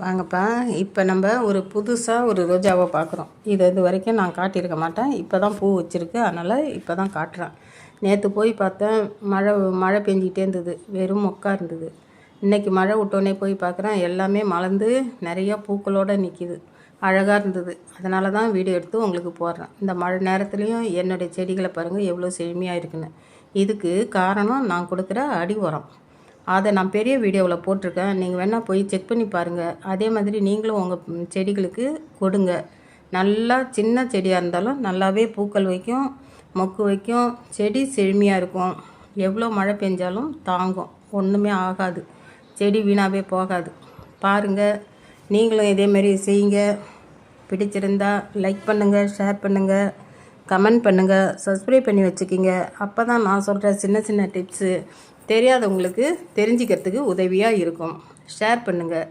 வாங்கப்பா. இப்போ நம்ம ஒரு புதுசாக ஒரு ரோஜாவை பார்க்குறோம். இது வரைக்கும் நான் காட்டியிருக்க மாட்டேன். இப்போ தான் பூ வச்சுருக்கு, அதனால் இப்போ தான் காட்டுறேன். நேற்று போய் பார்த்தேன், மழை பெஞ்சிக்கிட்டே இருந்தது, வெறும் மொக்கா இருந்தது. இன்றைக்கி மழை விட்டோன்னே போய் பார்க்குறேன், எல்லாமே மலர்ந்து நிறையா பூக்களோடு நிற்கிது. அழகாக இருந்தது. அதனால தான் வீடியோ எடுத்து உங்களுக்கு போடுறேன். இந்த மழை நேரத்துலையும் என்னுடைய செடிகளை பாருங்கள் எவ்வளோ செழுமையாக இருக்குன்னு. இதுக்கு காரணம் நான் கொடுக்குற அடி உரம். அதை நான் பெரிய வீடியோவில் போட்டிருக்கேன். நீங்கள் வேணால் போய் செக் பண்ணி பாருங்கள். அதே மாதிரி நீங்களும் உங்கள் செடிகளுக்கு கொடுங்க. நல்லா சின்ன செடியாக இருந்தாலும் நல்லாவே பூக்கள் வைக்கும், மொக்கு வைக்கும், செடி செழுமையாக இருக்கும். எவ்வளோ மழை பெஞ்சாலும் தாங்கும், ஒன்றுமே ஆகாது, செடி வீணாகவே போகாது. பாருங்கள், நீங்களும் இதேமாரி செய்யுங்க. பிடிச்சிருந்தா லைக் பண்ணுங்கள், ஷேர் பண்ணுங்கள், கமெண்ட் பண்ணுங்கள், சப்ஸ்கிரைப் பண்ணி வச்சுக்கிங்க. அப்போ தான் நான் சொல்கிற சின்ன சின்ன டிப்ஸு தெரியாதவங்களுக்கு தெரிஞ்சுக்கிறதுக்கு உதவியாக இருக்கும். ஷேர் பண்ணுங்கள்.